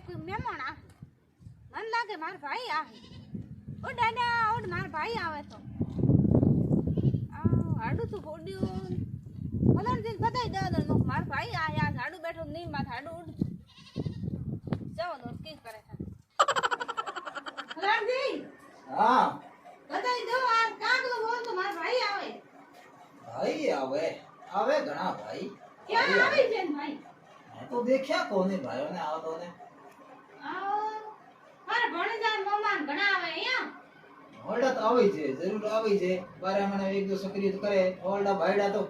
कोई मेहमान आ मन लागे मार भाई आ ओ दादा ओ मार भाई आवे तो हाडू तो बोड्यो भलन दिन बताई दे दो मार भाई आया हाडू बैठो नहीं मार हाडू उड़ जाओ दो की करे था भलन जी हां बताई दो आ कागलो बोल तो मार भाई आवे आवे घणा भाई क्या आवे जेन भाई मैं तो देखया कोने भाइयों ने आवतो ने आओ मारे भणेजा मेहमान घणा आवे અહીંયા ઓરડા તો આવી છે જરૂર આવી છે બારે મને એક દો સક્રિય કરે ઓરડા ભાઈડા તો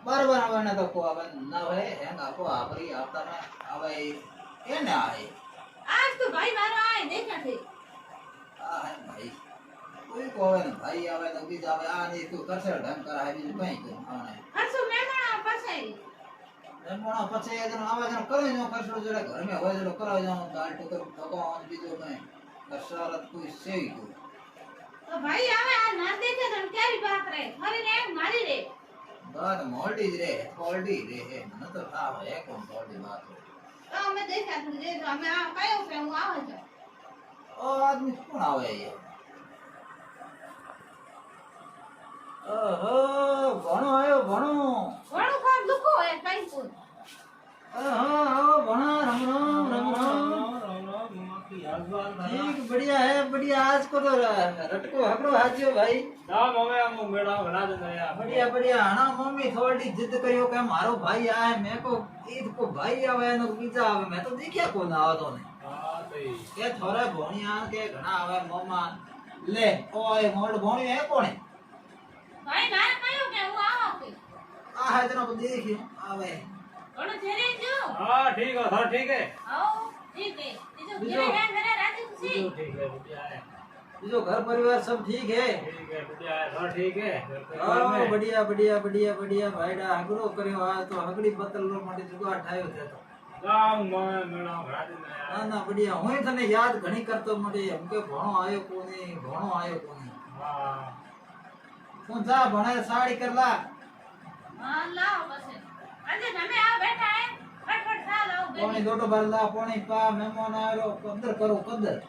બાર બાર આવવાના તો કો આવે ના હોય હેંગ આપો આપરી આવતા ને આવે એને આય आज तो भाई मारो आए देखा थे આ હે ભાઈ કોઈ કોવે ને ભાઈ આવે તો બીજા આવે આ નહીં તું કરશે ઢંગ કરા હે બીજું કઈ કર આવને हरसु मेहमान पछाई રમણો પછી એનો આવે છે કરે જો કરશો જરા ઘર મે હોય જો કરાવ જાઉં દાળ ટોકર ભગવાન બીજો કઈ કશરત કોઈ સેવી કો तो भाई आवे आ ना देखे तो क्यारी बात रे मरी रे मारी रे बात मोल्टी रे क्वालिटी रे है मन तो था है कौन क्वालिटी बात है तो हमें देखा तो दे दो हमें आ कायो पे हूं आवे छो ओ आदमी कौन आवे ये ओहो भणो आयो भणो घणो कर दुखो है कई को ओहो भणा राम राम ठीक बढ़िया है बढ़िया आज को तो रटको हकड़ो हाजियो भाई ना मम्मी हम मेड़ा बना दे यार बढ़िया बढ़िया हाना मम्मी थोड़ी जिद करियो के मारो भाई आए मैं को ईद को भाई आवे न बीजा आवे मैं तो देखिया कोन आवतो ने हां सही के थोड़े भोणिया के घणा आवे मोमा ले ओए मोड़ भोणी है कोने भाई मारे कायो के हूं आवा के आ है जना को देखियो आवे घणो झेरे जो हां ठीक है सर ठीक है आओ ठीक है जो घेरे है मेरे राजी खुशी ठीक है बढ़िया है जो घर परिवार सब ठीक है बढ़िया है सर ठीक है ओ बढ़िया बढ़िया बढ़िया बढ़िया भाईडा हगड़ो करयो आ तो हगड़ी बतल लो माटे जुगाड़ ठायो छे तो गाम में मेड़ा बना दे यार ना ना बढ़िया हुई तने याद घणी करतो मटे हमके भणो आयो कोनी हां तू जा भणे साड़ी करला हां लाओ बस अजे हमें आ बैठा है फटफट खा लाओ पोणी दोटो बरला पोणी पा मेहमान आरो कदर करो कदर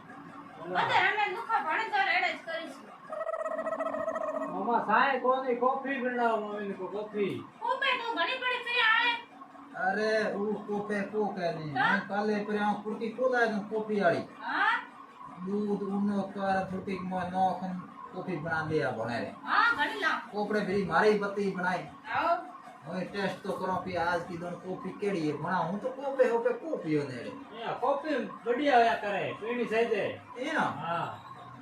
अजे हमें नुखा भणे तो रेडे ज करीश मामा साए कोनी कॉफी बनाओ मम्मी को कॉफी कोपे तो घणी पड़ी फिर आए अरे ऊ कोपे को कहनी मैं काले परया कुर्ती कोला न कॉफी आड़ी हां दूध उनो कर थोड़ी मो नोखन कॉफी बना दिया भणे रे हां घणी ला कोपड़े भी मारी बत्ती बनाई आओ ओए टेस्ट तो करो पी आज की दोन कॉफी केड़ी है बना हूं तो कोपे होपे कॉफी हो नेड़े या कॉफी बढ़िया होया करे पीनी सही दे ए ना हां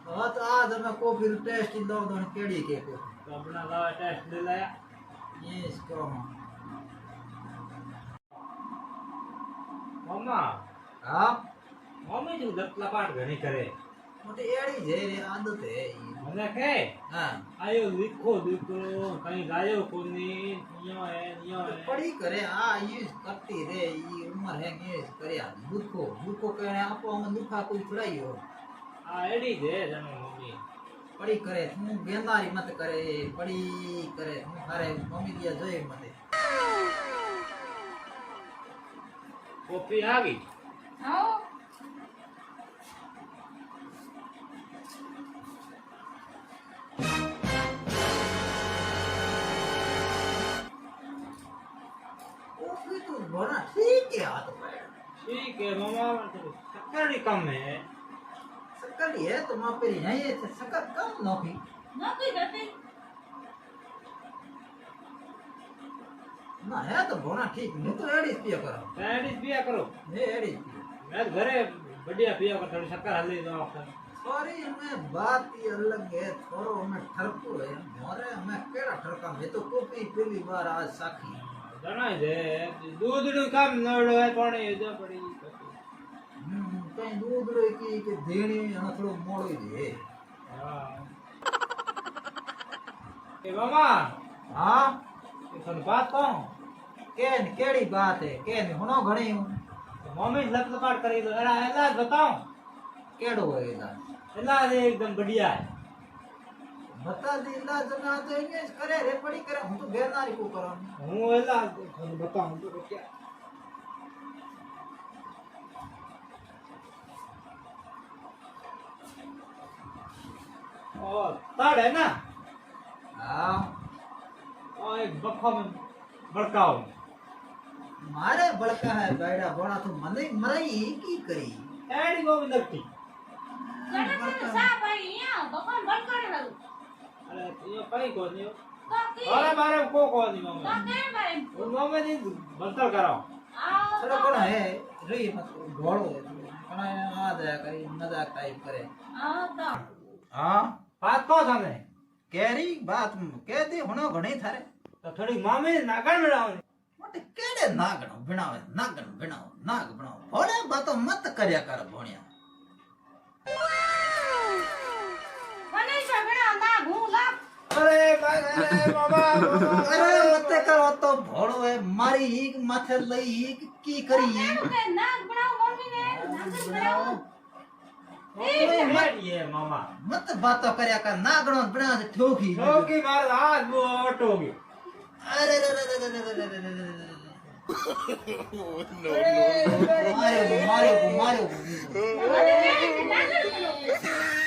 हां तो आज मैं कॉफी टेस्ट दो दोन केड़ी के को तो अपना ला टेस्ट ले लाया ये इसको मामा हां मम्मी जो दत्ला पाट घणी करे मोटे एड़ी जे रे आदत है મને કે हां આયો લીખો દીકરો કઈ ગાયો કોની નિયો હે पढ़ी करे आ यूज करती रे ई उम्र है यूज करया दुखो कहने आपो हम दुखा कोई छुड़ाई हो આ એડી દે જનો મમ્મી पढ़ी करे तू गेंदारी मत करे पढ़ी करे तू थारे मम्मी दिया जोई मते કોફી આવી आओ कॉफी तो बड़ा ठीक है हाथ में ठीक है मामा शक्कर कम है शक्कर है तो मां पे यही है शक्कर कम नोखी नौकरी करते ना है तो बड़ा ठीक मैं तो एड़ी पिया करो एडी पिया करो मैं एड़ी मैं घरे बढ़िया पिया कर थोड़ी शक्कर हली दो सॉरी मैं बात ही अलग है थोड़ो मैं ठरको है मोरे मैं केड़ा ठरका मैं तो कॉफी पहली बार आज साखी જણાય દે દૂધ નું કામ નડો હે પાણી દે પડી कहीं दूध रे की देणी हना थोड़ो मोड़ो दे हां ए मामा हां सन बात तो केड़ी बात है केन हुनो घणी हूं मम्मी लपलपाट करी तो एला इलाज बताओ केड़ो है इलाज इलाज एकदम बढ़िया है बता दी इलाज ना तो इने करे रे पड़ी करे हूं तो बेनारी को करो हूं इलाज बताऊं तो क्या ताड़ है ना હા और एक बखा में भड़काओ મારે બળકા હે બાયડા ભોળા તો મને મરાઈ કી કરી एडी गोविंद की જણા સા ભાઈ અહીંયા ભગવાન ભડકાડે વાળું अरे ये कहीं को नहीं તો કી अरे बारे को नहीं તો मामा કેમ ભાઈ उन मामा ने बंतर कराओ આવો ચલો કોણ હે જોઈ મત ઘોડો હે પણ આ દયા કરી મજાક ટાઈપ કરે આવો તો હા बात को सामने કેરી વાત કે દે હુણો ઘણી થારે तो थोड़ी मामे नागण मिलाओ મોટે કેડે નાગણો ભણાવે નાગણ ભણાવો નાગ ભણાવો ભોળે બાતો મત કર્યા કર ભોણ્યા મને સગડા ના હું લાપ अरे मामा અરે મતે કરો તો ભોળો હે મારી ઈગ માથે લઈ ઈગ કી કરી કે નાગ બનાવો મમ્મી ને નાગ બનાવો ये मामा મત બાતો કર્યા કર નાગણો ભણાવે ઠોકી क्योंकि मार हाथ वो ऑटोगी અરે રે રે રે રે રે રે રે માર્યો માર્યો માર્યો મને નાગ બનાવો